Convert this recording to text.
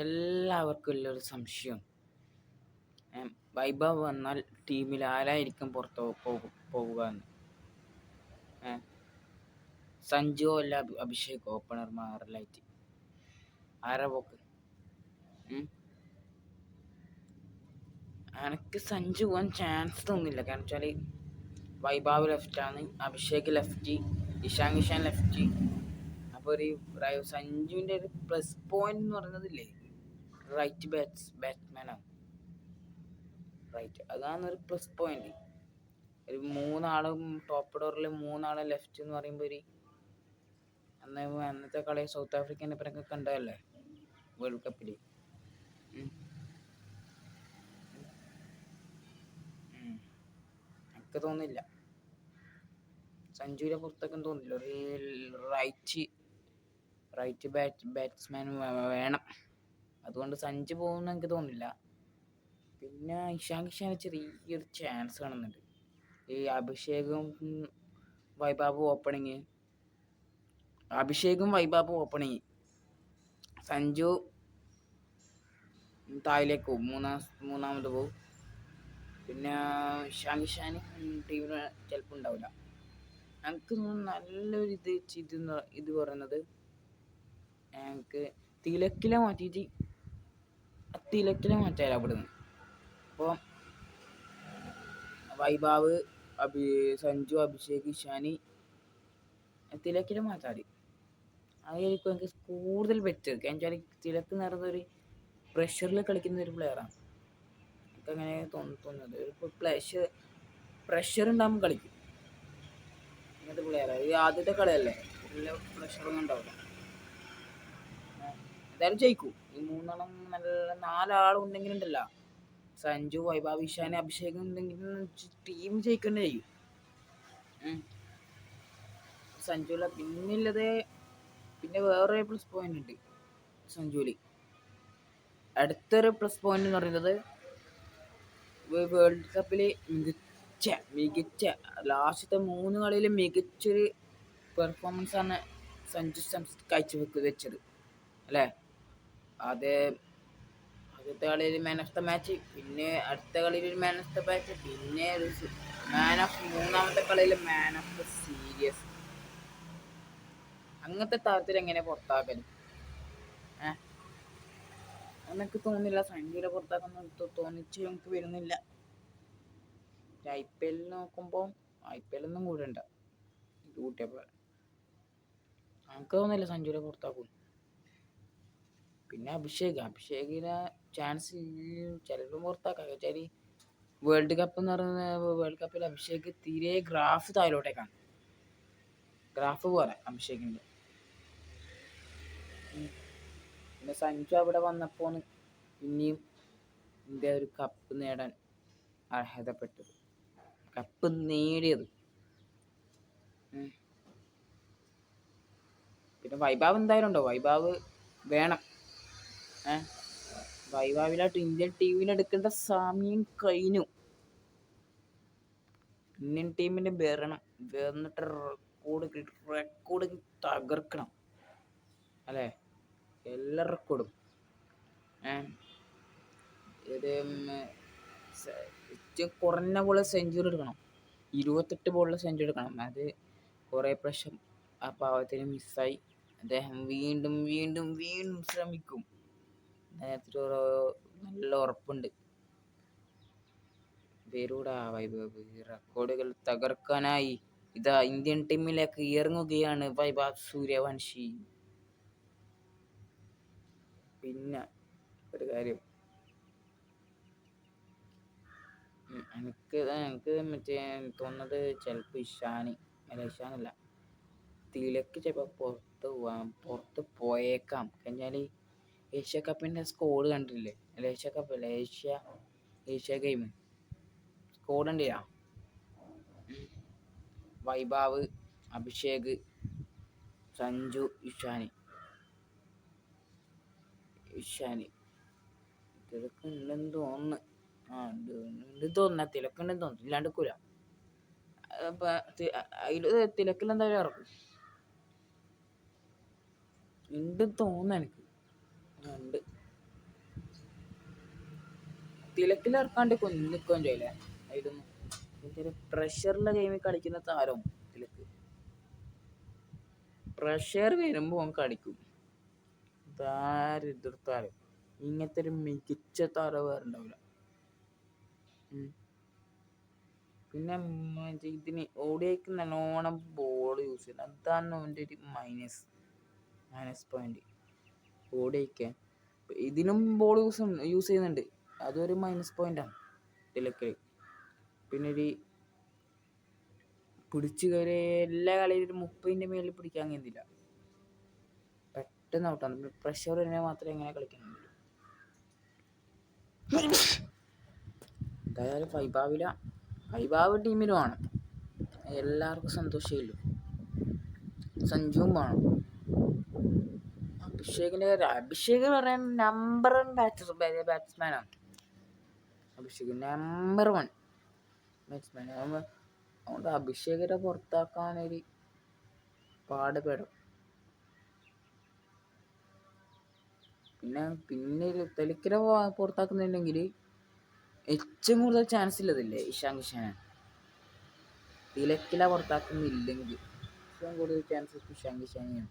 എല്ലാവർക്കും ഉള്ളൊരു സംശയം, വൈഭവ് വന്നാൽ ടീമിൽ ആരായിരിക്കും പുറത്ത് പോവുക എന്ന്. സഞ്ജുവോ അല്ല അഭിഷേക് ഓപ്പണർമാരിലായിട്ട് ആരാ പോക്ക്? എനിക്ക് സഞ്ജു പോകാൻ ചാൻസ് തോന്നുന്നില്ല. കാരണം വെച്ചാൽ വൈഭവ് ലെഫ്റ്റാണ്, അഭിഷേക് ലെഫ്റ്റ്, ഇഷാൻ കിഷാൻ ലെഫ്റ്റ്. അപ്പോൾ ഒരു സഞ്ജുവിൻ്റെ ഒരു പ്ലസ് പോയിന്റ് എന്ന് പറയുന്നതില്ലേ, റൈറ്റ് ബാറ്റ്സ്മാനാണ്. റൈറ്റ്, അതാണ് ഒരു പ്ലസ് പോയിന്റ്. ഒരു മൂന്നാളും ടോപ്പ് ഓർഡറിൽ മൂന്നാളെ ലെഫ്റ്റ് എന്ന് പറയുമ്പോൾ അന്നത്തെ കളി സൗത്ത് ആഫ്രിക്കൻ്റെ ഇപ്പറൊക്കെ കണ്ടതല്ലേ വേൾഡ് കപ്പിൽ. എനിക്ക് തോന്നുന്നില്ല സഞ്ജുവിനെ പുറത്തേക്കും തോന്നില്ല. ഒരു റൈറ്റ് ബാറ്റ്സ്മാൻ വേണം. അതുകൊണ്ട് സഞ്ജു പോകുമെന്ന് എനിക്ക് തോന്നുന്നില്ല. പിന്നെ ഇഷാൻ കിഷാന് ചെറിയൊരു ചാൻസ് കാണുന്നുണ്ട്. ഈ അഭിഷേകും വൈഭവ് ഓപ്പണിങ്, സഞ്ജു താഴേക്ക് പോകും, മൂന്നാമത് പോകും. പിന്നെ ഇഷാൻ കിഷാന് ടീമിന് ചിലപ്പോൾ ഉണ്ടാവില്ല. എനിക്ക് നല്ലൊരു ഇത് പറയുന്നത്, എനിക്ക് തിലക്കിലെ മാറ്റാല അവിടുന്ന്. അപ്പോൾ വൈഭവ്, സഞ്ജു, അഭിഷേക്, ഇഷാനി തിലക്കിലെ മാറ്റാതി. അതായിരിക്കും എനിക്ക് കൂടുതൽ ബെറ്റർ. കാരണം വെച്ചാൽ തിലക്ക് നടന്നൊരു പ്രഷറിൽ കളിക്കുന്ന ഒരു പ്ലെയറാണ്. എനിക്കങ്ങനെ തോന്നുന്നത്. ഒരു പ്രഷർ ഉണ്ടാകുമ്പോൾ കളിക്കും ഇങ്ങനത്തെ പ്ലെയറാണ്. ഈ ആദ്യത്തെ കളിയല്ലേ, വലിയ പ്രഷറൊന്നും ഉണ്ടാവില്ല. എന്തായാലും ജയിക്കും. ഈ മൂന്നെണ്ണം നല്ല 4 ആളുണ്ടെങ്കിലുണ്ടല്ല, സഞ്ജു, വൈഭവ്, ഇഷാൻ, അഭിഷേക് ഉണ്ടെങ്കിൽ ടീം ജയിക്കേണ്ടി ചെയ്യും. സഞ്ജുല പിന്നെ വേറെ പ്ലസ് പോയിന്റ് ഉണ്ട് സഞ്ജുവിൽ. അടുത്തൊരു പ്ലസ് പോയിന്റ് എന്ന് പറയുന്നത്, വേൾഡ് കപ്പിൽ മികച്ച ലാസ്റ്റത്തെ 3 കളിയിൽ മികച്ചൊരു പെർഫോമൻസാണ് സഞ്ജു വെച്ചത് അല്ലേ. ആദ്യത്തെ കളിയിൽ മാൻ ഓഫ് ദ മാച്ച്, പിന്നെ അടുത്ത കളിയിൽ ഒരു മാൻ ഓഫ് ദ മാച്ച്, പിന്നെ മൂന്നാമത്തെ കളിയിൽ മാൻ ഓഫ് ദ സീരീസ്. അങ്ങനത്തെ താരത്തിൽ എങ്ങനെ പുറത്താക്കല്? എനിക്ക് തോന്നുന്നില്ല. സഞ്ജുവിനെ പുറത്താക്കുന്ന തോന്നിച്ച് നമുക്ക് വരുന്നില്ല. IPL നോക്കുമ്പോൾ IPL ഒന്നും കൂടണ്ട ഇത് കൂട്ടിയപ്പോൾ എനിക്ക് തോന്നുന്നില്ല സഞ്ജുവിനെ പുറത്താക്കും. പിന്നെ അഭിഷേകിനെ ചാൻസ് ചിലപ്പോൾ പുറത്താക്കാം. വെച്ചാൽ വേൾഡ് കപ്പിൽ അഭിഷേക് തീരെ ഗ്രാഫ് താഴോട്ടേക്കാണ്. ഗ്രാഫ് പോലെ അഭിഷേകിൻ്റെ. പിന്നെ സഞ്ജു അവിടെ വന്നപ്പോൾ പിന്നെയും ഇന്ത്യ ഒരു കപ്പ് നേടാൻ അർഹതപ്പെട്ടത്, കപ്പ് നേടിയത്. പിന്നെ വൈഭവ് എന്തായാലും ഉണ്ടോ, വൈഭവ് വേണം. വൈഭവിലായിട്ട് ഇന്ത്യൻ ടീമിനെടുക്കേണ്ട സമയം കഴിഞ്ഞു. ഇന്ത്യൻ ടീമിന് വന്നിട്ട് റെക്കോർഡ് തകർക്കണം അല്ലേ, എല്ലാ റെക്കോർഡും. കുറഞ്ഞ ബോളിൽ സെഞ്ചുറി എടുക്കണം, 28 ബോളിൽ സെഞ്ചുറി എടുക്കണം. അത് കുറേ പ്രാവശ്യം ആ പാവത്തിന് മിസ്സായി. അദ്ദേഹം വീണ്ടും വീണ്ടും വീണ്ടും ശ്രമിക്കും. നേരത്തെ നല്ല ഉറപ്പുണ്ട്. വരൂടാ വൈഭവ്, റെക്കോർഡുകൾ തകർക്കാനായി ഇതാ ഇന്ത്യൻ ടീമിലേക്ക് ഇറങ്ങുകയാണ് വൈഭവ് സൂര്യവംശി. പിന്നെ ഒരു കാര്യം, എനിക്ക് തോന്നുന്നത് ചിലപ്പോൾ ഇഷാനല്ല, തിലക്ക് ചിലപ്പോൾ പുറത്ത് പോയേക്കാം. കഴിഞ്ഞാൽ ഏഷ്യ കപ്പിൻ്റെ സ്കോഡ് കണ്ടില്ലേ? ഏഷ്യ കപ്പല്ല, ഏഷ്യ ഗെയിം സ്കോഡ് ഉണ്ടില്ല. വൈഭവ്, അഭിഷേക്, സഞ്ജു, ഇഷാനി തിലക്കുണ്ടെന്ന് തോന്നുന്നു. തിലക്കുണ്ടെന്ന് തോന്നുന്നു, ഇല്ലാണ്ട് കൂല. അതിൽ തിലക്കിലെന്തായാലും ഇറക്കും ഉണ്ട് തോന്നുന്നു. എനിക്ക് ഉണ്ട്. തിലക്കിലിറക്കാണ്ട് നിൽക്കുകയും ചെയ്യില്ല. അതിലൊന്നും ഭയങ്കര പ്രഷറുള്ള ഗെയിമിൽ കളിക്കുന്ന താരം തിലക്ക്. പ്രഷർ വരുമ്പോൾ അവൻ കളിക്കും. എതിർത്താലും ഇങ്ങനത്തെ ഒരു മികച്ച താരം വേറെ ഉണ്ടാവില്ല. പിന്നെ ഇതിന് ഓടിയേക്ക് നല്ലോണം ബോൾ യൂസ് ചെയ്യുന്നത്, അതാണ് അവൻ്റെ ഒരു മൈനസ് പോയിന്റ്. ഓടിയേക്കാൻ ഇതിനും ബോൾ യൂസ് ചെയ്യുന്നുണ്ട്, അതൊരു മൈനസ് പോയിന്റാണ് തിലക്കിൽ. പിന്നെ ഒരു പിടിച്ചു കയറി എല്ലാ കളിയിലും ഒരു 30ൻ്റെ മേലിൽ പിടിക്കാൻ കഴിയുന്നില്ല, പെട്ടെന്ന് ഔട്ടാണ്. പ്രഷർ തന്നെ മാത്രമേ എങ്ങനെ കളിക്കാൻ കഴിയുള്ളൂ. എന്തായാലും ഫൈബാവ് ടീമിലുമാണ്, എല്ലാവർക്കും സന്തോഷമില്ലു. സഞ്ജുവും വേണം. അഭിഷേക് പറയാൻ നമ്പർ 1 ബാറ്റ്സ്മാനാണ്. Abhishek number 1 batsman. അതുകൊണ്ട് അഭിഷേകിനെ പുറത്താക്കാനൊരു പാടുപെടും. പിന്നെ തെലുക്കിനെ പുറത്താക്കുന്നുണ്ടെങ്കിൽ ഏറ്റവും കൂടുതൽ ചാൻസ് ഇല്ലതില്ലേ ഇഷാൻ കിഷാനാണ്. തിലക്കില പുറത്താക്കുന്നില്ലെങ്കിൽ ഏറ്റവും കൂടുതൽ ചാൻസ് ഇഷാൻ കിഷാനെയാണ്.